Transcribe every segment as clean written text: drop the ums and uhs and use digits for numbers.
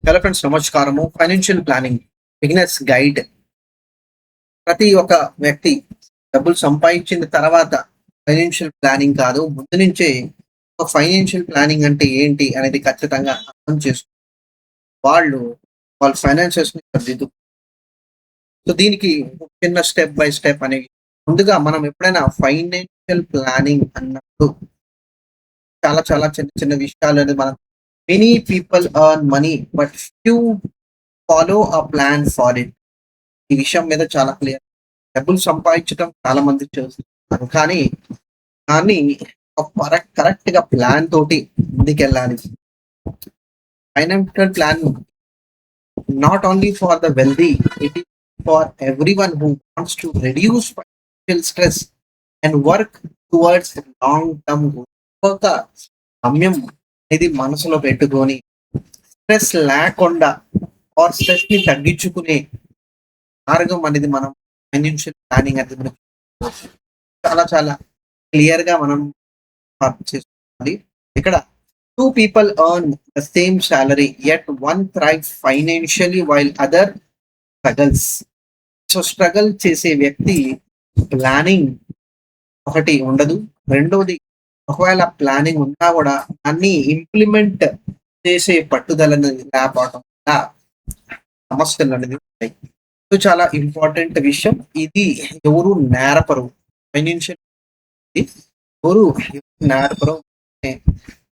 Hello friends, నమస్కారము. Financial planning beginners guide. ప్రతి ఒక్క వ్యక్తి డబ్బులు సంపాదించిన తర్వాత ఫైనాన్షియల్ ప్లానింగ్ కాదు, ముందు నుంచే ఒక ఫైనాన్షియల్ ప్లానింగ్ అంటే ఏంటి అనేది ఖచ్చితంగా అర్థం చేసుకుని వాళ్ళు వాళ్ళ ఫైనాన్షియల్స్ ని సరిదిద్దు. సో దీనికి ఒక చిన్న స్టెప్ బై స్టెప్ అనేవి. ముందుగా మనం ఎప్పుడైనా ఫైనాన్షియల్ ప్లానింగ్ అన్నప్పుడు చాలా చాలా చిన్న చిన్న విషయాలు అనేది మనం many people earn money but few follow a plan for it. ఈ విషయం మీద చాలా క్లియర్. డబ్బులు సంపాదించడం చాలా మంది చేస్తున్నారు. కానీ దాన్ని ఒక కరెక్ట్ గా ప్లాన్ తోటి ముందుకెళ్ళాలి. Financial plan not only for the wealthy, it is for everyone who wants to reduce financial stress and work towards long term goal. ఒక గమ్యం అనేది మనసులో పెట్టుకొని స్ట్రెస్ లేకుండా ఆర్ స్ట్రెస్ ని తగ్గించుకునే మార్గం అనేది మనం ఫైనాన్షియల్ ప్లానింగ్ అనేది మనం చాలా చాలా క్లియర్ గా మనం అర్థం చేసుకోవాలి. ఇక్కడ two people earn the same salary yet one thrive financially while other struggles. So struggle చేసే వ్యక్తి ప్లానింగ్ ఒకటి ఉండదు. రెండోది, ఒకవేళ ప్లానింగ్ ఉన్నా కూడా అన్ని ఇంప్లిమెంట్ చేసే పట్టుదల అనేది లేకపోవడం వల్ల సమస్యలు అనేది ఉంటాయి. సో చాలా ఇంపార్టెంట్ విషయం ఇది. ఎవరు నేరపరు ఫైనాన్షియల్, ఎవరు నేరపరు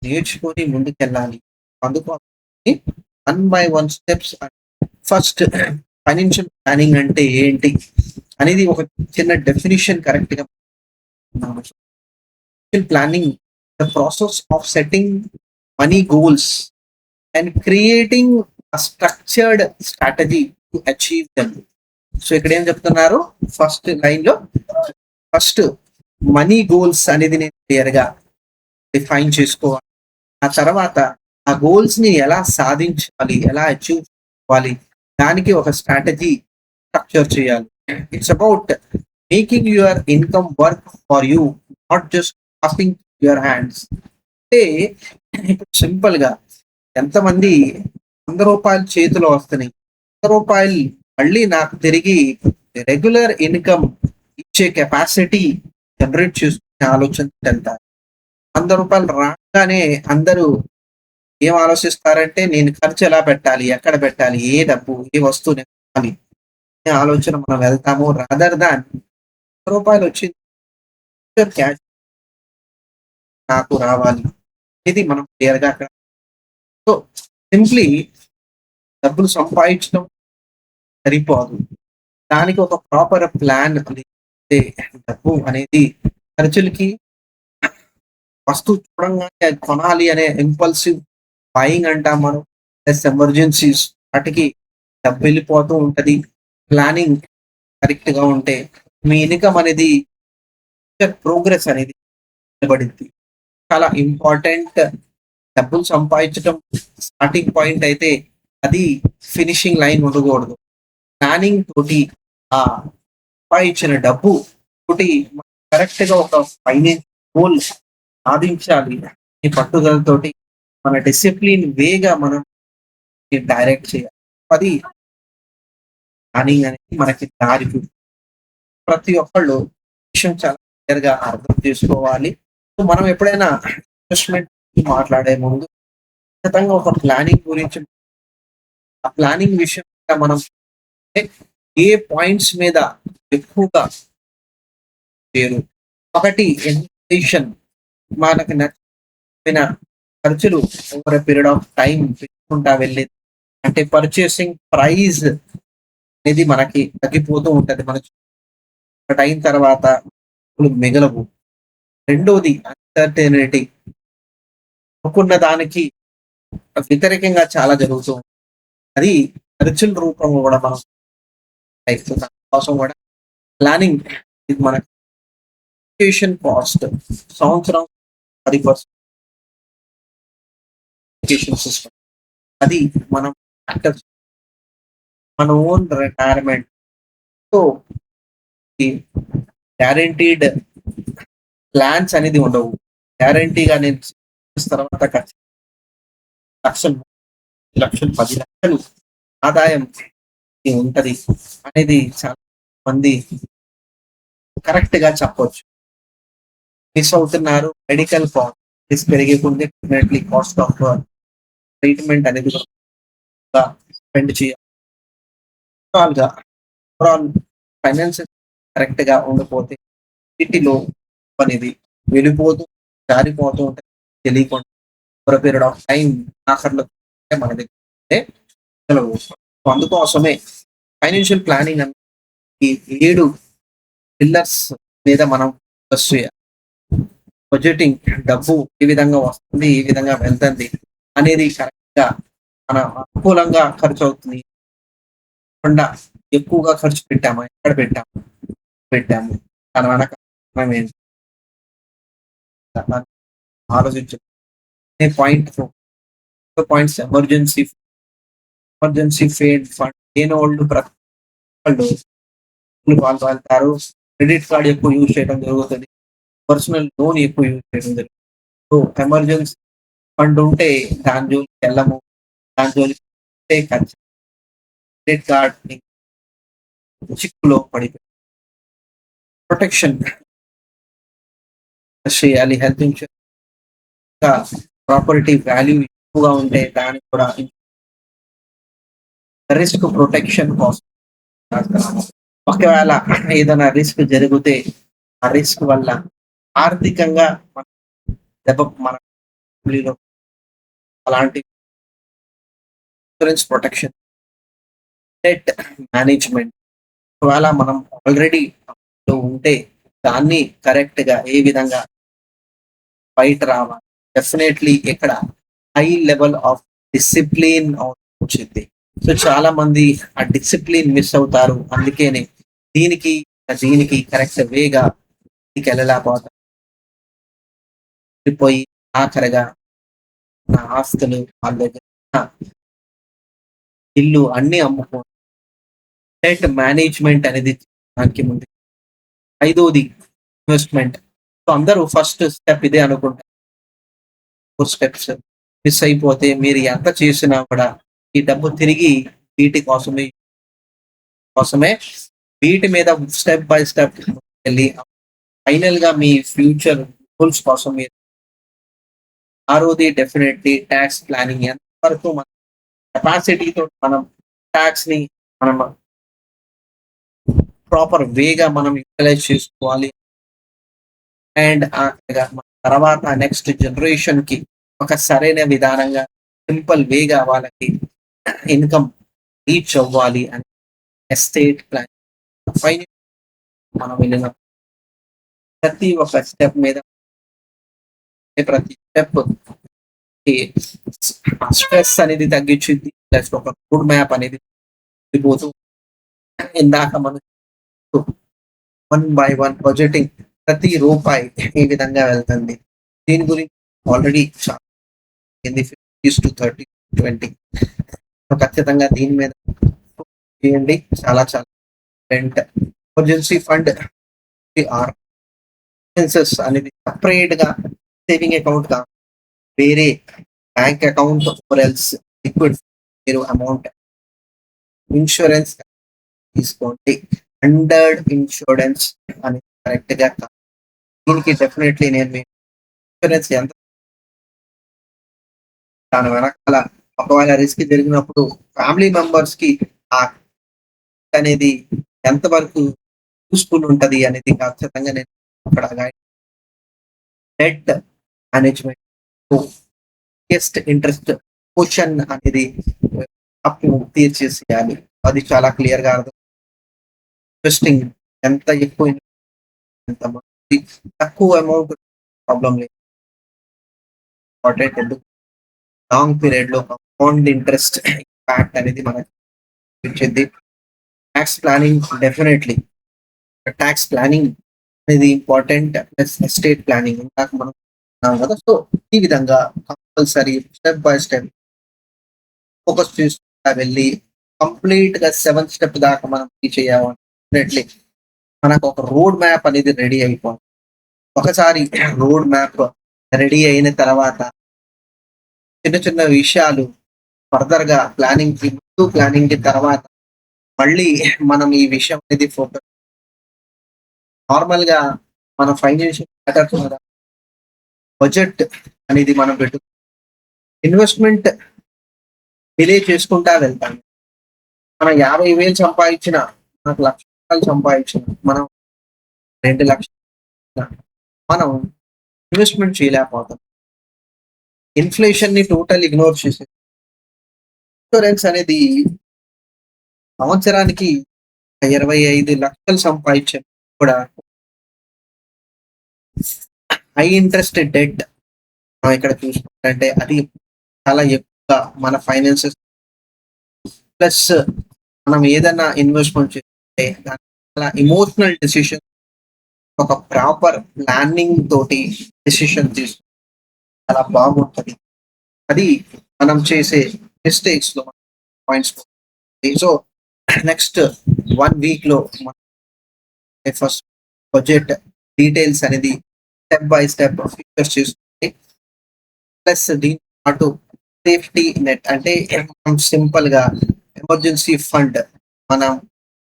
నేర్చుకొని ముందుకెళ్ళాలి. అందుకు one by one steps. First, financial planning అంటే ఏంటి అనేది ఒక చిన్న డెఫినిషన్ కరెక్ట్ గా. Planning the process of setting money goals and creating a structured strategy to achieve them. So ఇక్కడ ఏం చెప్తున్నారు, ఫస్ట్ లైన్ లో ఫస్ట్ మనీ గోల్స్ అనేది నేను క్లియర్ గా డిఫైన్ చేసుకోవాలి. ఆ తర్వాత ఆ గోల్స్ ని ఎలా సాధించాలి, ఎలా అచీవ్ చేసుకోవాలి, దానికి ఒక స్ట్రాటజీ స్ట్రక్చర్ చేయాలి. It's about making your income work for you, not just passing your hands. అంటే ఇప్పుడు సింపుల్ గా ఎంతమంది రూ. 100 చేతిలో వస్తున్నాయి, రూ. 100 మళ్ళీ నాకు తిరిగి రెగ్యులర్ ఇన్కమ్ ఇచ్చే కెపాసిటీ జనరేట్ చేసుకునే ఆలోచన వెళ్తారు. రూ. 100 రాగానే అందరూ ఏం ఆలోచిస్తారంటే, నేను ఖర్చు ఎలా పెట్టాలి, ఎక్కడ పెట్టాలి, ఏ డబ్బు ఏ వస్తువు కొనాలి అనే ఆలోచన మనం వెళ్తాము. రాదర్ దాన్ రూపాయలు వచ్చింది క్యాష్ నాకు రావాలి, ఇది మనం క్లియర్ గా అక్కడ. సో సింప్లీ డబ్బులు సంపాదించడం సరిపోదు, దానికి ఒక ప్రాపర్ ప్లాన్ అనేది. డబ్బు అనేది ఖర్చులకి, వస్తువు చూడంగానే అది కొనాలి అనే ఇంపల్సివ్ బయింగ్ అంటాం మనం, ప్లస్ ఎమర్జెన్సీస్, వాటికి డబ్బు వెళ్ళిపోతూ ఉంటది. ప్లానింగ్ కరెక్ట్ గా ఉంటే మీ ఇన్కమ్ అనేది ప్రోగ్రెస్ అనేది నిలబడింది. చాలా ఇంపార్టెంట్. డబ్బులు సంపాదించడం స్టార్టింగ్ పాయింట్ అయితే అది ఫినిషింగ్ లైన్ ఉండకూడదు. ప్లానింగ్ తోటి ఆ సంపాదించిన డబ్బు తోటి కరెక్ట్ గా ఒక ఫైనాన్స్ గోల్ సాధించాలి. ఈ పట్టుదలతోటి మన డిసిప్లిన్ వేగా మనం డైరెక్ట్ చేయాలి. అది ప్లానింగ్ అనేది మనకి దారి చూపుతుంది. ప్రతి ఒక్కళ్ళు విషయం చాలా క్లియర్ గా అర్థం చేసుకోవాలి. సో మనం ఎప్పుడైనా ఇన్వెస్ట్మెంట్ మాట్లాడే ముందు ఖచ్చితంగా ఒక ప్లానింగ్ గురించి, ఆ ప్లానింగ్ విషయం మనం ఏ పాయింట్స్ మీద ఎక్కువగా చేరు. ఒకటి, ఇన్ఫ్లేషన్. మనకి నచ్చిన ఖర్చులు ఓవర్ పీరియడ్ ఆఫ్ టైం పెంచుకుంటా వెళ్ళేది, అంటే పర్చేసింగ్ ప్రైస్ అనేది మనకి తగ్గిపోతూ ఉంటది. మన అయిన తర్వాత మిగలవు. రెండోది, అన్సర్టెనిటీ. అనుకున్న దానికి వ్యతిరేకంగా చాలా జరుగుతూ ఉంటుంది. అది ఖర్చుల రూపంలో కూడా మనం కోసం కూడా ప్లానింగ్. ఇది మన ఎడ్యుకేషన్ కాస్ట్ సంవత్సరం 10% ఎడ్యుకేషన్ సిస్టమ్, అది మనం మన own retirement. So guaranteed plans అనేది ఉండవు. గ్యారంటీగా నేను తర్వాత లక్షలు లక్షలు 10 లక్షలు ఆదాయం ఉంటది అనేది చాలా మంది కరెక్ట్ గా చెప్పొచ్చు. మిస్ అవుతున్నారు. మెడికల్ కాస్ట్ పెరిగే కొద్దీ డెఫినెట్లీ కాస్ట్ ఆఫ్ ట్రీట్మెంట్ అనేది కూడా స్పెండ్ చేయాలి. ఓవరాల్ ఫైనాన్సెస్ కరెక్ట్ గా ఉండకపోతే వీటిలో అనేది వెళ్ళిపోతూ జారిపోతూ ఉంటాయి తెలియకుండా ఫర్ పీరియడ్ ఆఫ్ టైం ఆఖరిలో మన దగ్గర సెలవు. సో అందుకోసమే ఫైనాన్షియల్ ప్లానింగ్ అనేది ఈ 7 పిల్లర్స్ మీద మనం ఫోకస్ చేయాలి. బడ్జెటింగ్ డబ్బు ఏ విధంగా వస్తుంది, ఏ విధంగా వెళ్తుంది అనేది కరెక్ట్ గా మన అనుకూలంగా ఖర్చు అవుతుంది. కాకుండా ఎక్కువగా ఖర్చు పెట్టామా, ఎక్కడ పెట్టాము దాని వెనక మనం ఏంటి దాన్ని ఆలోచించాలి. పాయింట్స్ ఎమర్జెన్సీ ఫండ్ లేనోళ్ళు ప్రతి వాళ్ళు వెళ్తారు. క్రెడిట్ కార్డ్ ఎక్కువ యూజ్ చేయడం జరుగుతుంది. పర్సనల్ లోన్ ఎక్కువ యూజ్ చేయడం జరుగుతుంది. సో ఎమర్జెన్సీ ఫండ్ ఉంటే దాని జోలికి వెళ్ళము. దాని జోలికి వెళ్తే ఖర్చు క్రెడిట్ కార్డ్ చిక్కులో పడిపోయి ప్రొటెక్షన్ చేయాలి. హెల్త్ ఇన్సూరెన్స్ ప్రాపర్టీ వాల్యూ ఎక్కువగా ఉంటే దానికి కూడా రిస్క్ ప్రొటెక్షన్ కోసం ఒకవేళ ఏదైనా రిస్క్ జరిగితే ఆ రిస్క్ వల్ల ఆర్థికంగా దెబ్బ మన ఫ్యామిలీలో అలాంటి ఇన్సూరెన్స్ ప్రొటెక్షన్, డెట్ మేనేజ్మెంట్ ఒకవేళ మనం ఆల్రెడీ ఉంటే దాన్ని కరెక్ట్ గా ఏ విధంగా బయట రావాలి. డెఫినెట్లీ ఇక్కడ హై లెవెల్ ఆఫ్ డిసిప్లిన్ వచ్చింది. సో చాలా మంది ఆ డిసిప్లిన్ మిస్ అవుతారు. అందుకేనే దీనికి దీనికి కరెక్ట్ వేగా వెళ్ళలేకపోతారు. పోయి ఆఖరిగా నా ఆస్తులు వాళ్ళ దగ్గర ఇల్లు అన్ని అమ్ముకోండి. డెట్ మేనేజ్మెంట్ అనేది దానికి ముందు. ఐదోది ఇన్వెస్ట్మెంట్. సో అందరూ ఫస్ట్ స్టెప్ ఇదే అనుకుంటారు. స్టెప్స్ మిస్ అయిపోతే మీరు ఎంత చేసినా కూడా ఈ డబ్బు తిరిగి వీటి కోసమే వీటి మీద స్టెప్ బై స్టెప్ వెళ్ళి ఫైనల్ గా మీ ఫ్యూచర్ గోల్స్ కోసం మీరు ఆరోది డెఫినెట్లీ ట్యాక్స్ ప్లానింగ్ ఎంత వరకు మన కెపాసిటీతో మనం ట్యాక్స్ ని మనం ప్రాపర్ వేగా మనం యూటిలైజ్ చేసుకోవాలి. అండ్ తర్వాత నెక్స్ట్ జనరేషన్ కి ఒక సరైన విధానంగా సింపుల్ వేగా వాళ్ళకి ఇన్కమ్ రీచ్ అవ్వాలి అని ఎస్టేట్ ప్లాన్ ఫైనల్ మనం వెళ్ళిన ప్రతి ఒక్క స్టెప్ మీద ప్రతి స్టెప్ స్ట్రెస్ అనేది తగ్గించింది. ప్లస్ ఒక రోడ్ మ్యాప్ అనేది పోతూ ఇందాక మనం 1 by 1 బడ్జెటింగ్ ప్రతి రూపాయి ఏ విధంగా వెళ్తుంది దీని గురించి ఆల్రెడీ 50-30-20 ఖచ్చితంగా దీని మీద చేయండి. చాలా రెంట్ ఎమర్జెన్సీ ఫండ్ అనేది సపరేట్ గా సేవింగ్ అకౌంట్ గా వేరే బ్యాంక్ అకౌంట్ లిక్విడ్ మీరు అమౌంట్ ఇన్సూరెన్స్ తీసుకోండి. అండర్ ఇన్సూరెన్స్ అని కరెక్ట్ గా దీనికి డెఫినెట్లీ నేను ఇన్సూరెన్స్ ఎంత దాని వెనకాల ఒకవేళ రిస్క్ జరిగినప్పుడు ఫ్యామిలీ మెంబర్స్ కి ఆ అనేది ఎంత వరకు యూస్ఫుల్ ఉంటది అనేది ఖచ్చితంగా నేను అక్కడ డెట్ మేనేజ్మెంట్ ఇంట్రెస్ట్ క్వశ్చన్ అనేది అప్పు తీర్చేసేయాలి. అది చాలా క్లియర్ గా అర్థం. ఇన్వెస్టింగ్ ఎంత ఎక్కువ ఎంత తక్కువ అమౌంట్ ప్రాబ్లం లేదు. ఇంపార్టెంట్ ఎందుకు లాంగ్ పీరియడ్ లో కాంపౌండ్ ఇంట్రెస్ట్ ఇంపాక్ట్ అనేది మనకి ఇచ్చింది. Tax planning definitely tax planning అనేది ఇంపార్టెంట్. ప్లస్ ఎస్టేట్ ప్లానింగ్ ఇందాక మనం కదా. సో ఈ విధంగా compulsory step by step focus చేసుకుంటా వెళ్ళి కంప్లీట్ గా 7th స్టెప్ దాకా మనం చేయాలి. డెఫినెట్లీ మనకు ఒక రోడ్ మ్యాప్ అనేది రెడీ అయిపోయింది. ఒకసారి రోడ్ మ్యాప్ రెడీ అయిన తర్వాత చిన్న చిన్న విషయాలు ఫర్దర్ గా ప్లానింగ్ కి ముందు, ప్లానింగ్ కి తర్వాత మళ్ళీ మనం ఈ విషయం అనేది ఫోకస్ నార్మల్ గా మన ఫైనాన్షియల్ మ్యాటర్స్ మీద బడ్జెట్ అనేది మనం పెట్టు ఇన్వెస్ట్మెంట్ డిలే చేసుకుంటా వెళ్తాం. మనం 50,000 సంపాదించిన, మనకు రూ. 1,00,000 సంపాదించిన, మనం 2,00,000 మనం ఇన్వెస్ట్మెంట్ చేయలేకపోతాం. ఇన్ఫ్లేషన్ ని టోటల్ ఇగ్నోర్ చేసి ఇన్సూరెన్స్ అనేది సంవత్సరానికి 25,00,000 సంపాదించాం కూడా హై ఇంట్రెస్ట్ డెట్ మనం ఇక్కడ చూసుకుంటే అది చాలా ఎక్కువగా మన ఫైనాన్సెస్ ప్లస్ మనం ఏదైనా ఇన్వెస్ట్మెంట్ చేస్తే దానికి చాలా ఎమోషనల్ డెసిషన్ ఒక ప్రాపర్ ప్లానింగ్ తోటి డెసిషన్ తీసుకుంటే చాలా బాగుంటది. అది మనం చేసే మిస్టేక్స్ లో పాయింట్స్. సో నెక్స్ట్ 1 వీక్ లో ఫస్ట్ బడ్జెట్ డీటెయిల్స్ అనేది స్టెప్ బై స్టెప్ ఫీచర్స్ చేసుకుంటే ప్లస్ దీంతో పాటు సేఫ్టీ నెట్ అంటే మనం సింపుల్ గా ఎమర్జెన్సీ ఫండ్ మనం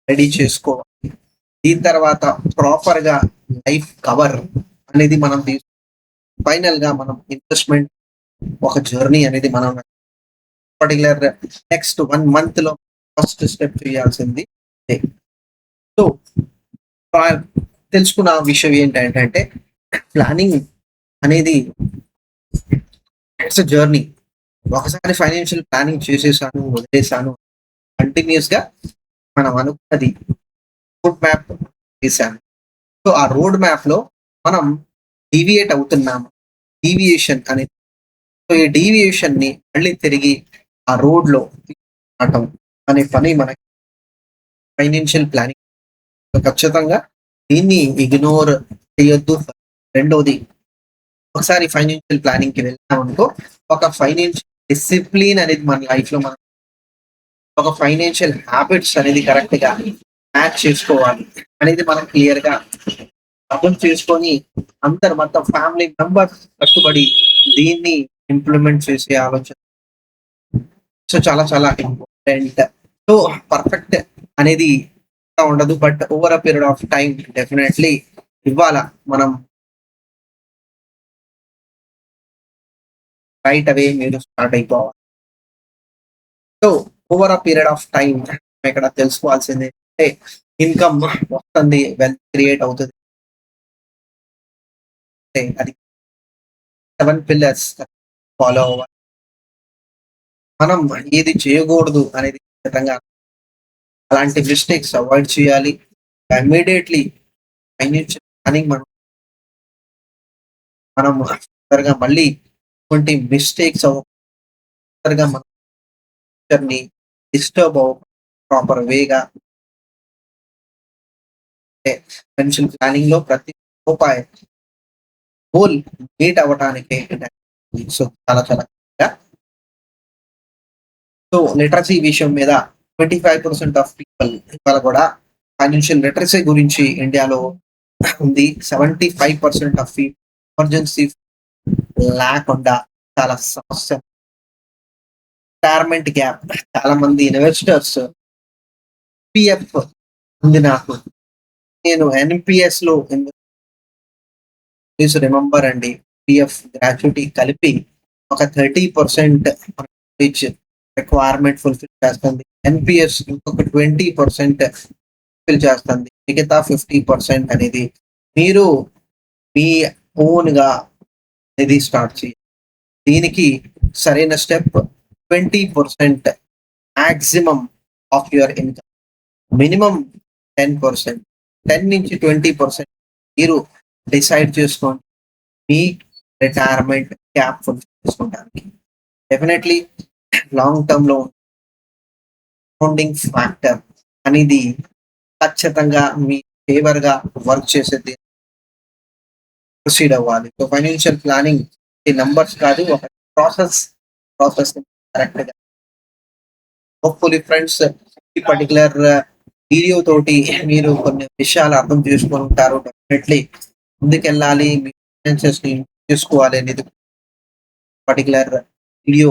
రెడీ చేసుకోవాలి. దీని తర్వాత ప్రాపర్ గా లైఫ్ కవర్ అనేది మనం ఫైనల్ గా మనం ఇన్వెస్ట్మెంట్ ఒక జర్నీ అనేది మనం పర్టికులర్ నెక్స్ట్ 1 మంత్ లో ఫస్ట్ స్టెప్ చేయాల్సింది. సో తెలుసుకున్న విషయం ఏంటంటే ప్లానింగ్ అనేది ఇట్స్ జర్నీ. ఒకసారి ఫైనాన్షియల్ ప్లానింగ్ చేసేసాను, వదిలేసాను, కంటిన్యూస్ గా మనం అనుకున్నది రోడ్ మ్యాప్ చేశాను. సో ఆ రోడ్ మ్యాప్ లో మనం డీవియేట్ అవుతున్నాము. డీవియేషన్ అనేది, సో ఈ డీవియేషన్ ని మళ్ళీ తిరిగి ఆ రోడ్ లో తీసుకురావటం అనే పని మనకి ఫైనాన్షియల్ ప్లానింగ్. ఖచ్చితంగా దీన్ని ఇగ్నోర్ చేయొద్దు. రెండోది, ఒకసారి ఫైనాన్షియల్ ప్లానింగ్ కి వెళ్ళామనుకో ఒక ఫైనాన్షియల్ డిసిప్లిన్ అనేది మన లైఫ్ లో మనం ఒక ఫైనాన్షియల్ హ్యాబిట్స్ అనేది కరెక్ట్ గా మ్యాచ్ చేసుకోవాలి అనేది మనం క్లియర్ గా అర్థం చేసుకొని అందరు మొత్తం ఫ్యామిలీ మెంబర్స్ కట్టుబడి దీన్ని ఇంప్లిమెంట్ చేసే ఆలోచన. సో చాలా చాలా ఇంపార్టెంట్. సో పర్ఫెక్ట్ అనేది ఉండదు, but over a period of time definitely ఇవ్వాల మనం రైట్ అవే మీరు స్టార్ట్ అయిపోవాలి. So over a period of time ఇక్కడ తెలుసుకోవాల్సింది అంటే ఇన్కమ్ వస్తుంది, వెల్త్ క్రియేట్ అవుతుంది. అది 7 పిల్లర్స్ ఫాలో అవ్వాలి. మనం ఏది చేయకూడదు అనేది ఖచ్చితంగా అలాంటి మిస్టేక్స్ అవాయిడ్ చేయాలి. ఇమీడియట్లీ ఫైనాన్షియల్ ప్లానింగ్ మనం త్వరగా మళ్ళీ ఇటువంటి మిస్టేక్స్ త్వరగా మన ఫ్యూచర్‌ని డిస్టర్బ్ ప్రాపర్ వేగా ఫైనాన్షియల్ ప్లానింగ్ లో ప్రతి రూపాయి గోల్ మీట్ అవ్వటానికి. సో చాలా చాలా సో లిటరసీ విషయం మీద 25% ఆఫ్ పీపుల్ ఇవాళ కూడా ఫైనాన్షియల్ లిటరసీ గురించి ఇండియాలో ఉంది. 75% ఆఫ్ ఎమర్జెన్సీ లేకుండా చాలా సమస్య. రిటైర్మెంట్ గ్యాప్, చాలా మంది ఇన్వెస్టర్స్ పిఎఫ్ ఉంది నాకు, నేను ఎన్పిఎస్ లో ప్లీజ్ రిమెంబర్ అండి, పిఎఫ్ గ్రాట్యుటీ కలిపి ఒక 30% రిక్వైర్మెంట్ ఫుల్ఫిల్ చేస్తుంది. ఎన్పిఎస్ ఇంకొక 20% ఫుల్ఫిల్ చేస్తుంది. మిగతా 50% అనేది మీరు మీ ఓన్ గా అనేది స్టార్ట్ చేయాలి. దీనికి సరైన step 20% maximum of your income, minimum 10%, 10 నుంచి 20% మీరు డిసైడ్ చేసుకోండి మీ రిటైర్మెంట్ గ్యాప్ ఫుల్ఫిల్ చేసుకోవడానికి. డెఫినెట్లీ లాంగ్ టర్మ్ లో ఫౌండింగ్ ఫ్యాక్టర్ అనేది ఖచ్చితంగా మీ ఫేవర్ గా వర్క్ చేసేది ప్రొసీడ్ అవ్వాలి. సో ఫైనాన్షియల్ ప్లానింగ్ ఈ నంబర్స్ కాదు, ఒక ప్రాసెస్ కరెక్ట్ గా. హోప్ఫుల్లీ ఫ్రెండ్స్ ఈ పర్టికులర్ వీడియో తోటి మీరు కొన్ని విషయాలు అర్థం చేసుకొని ఉంటారు. డెఫినెట్లీ ముందుకెళ్ళాలి, మీ ఫైనాన్సెస్ ని చేసుకోవాలి అనేది పర్టికులర్ వీడియో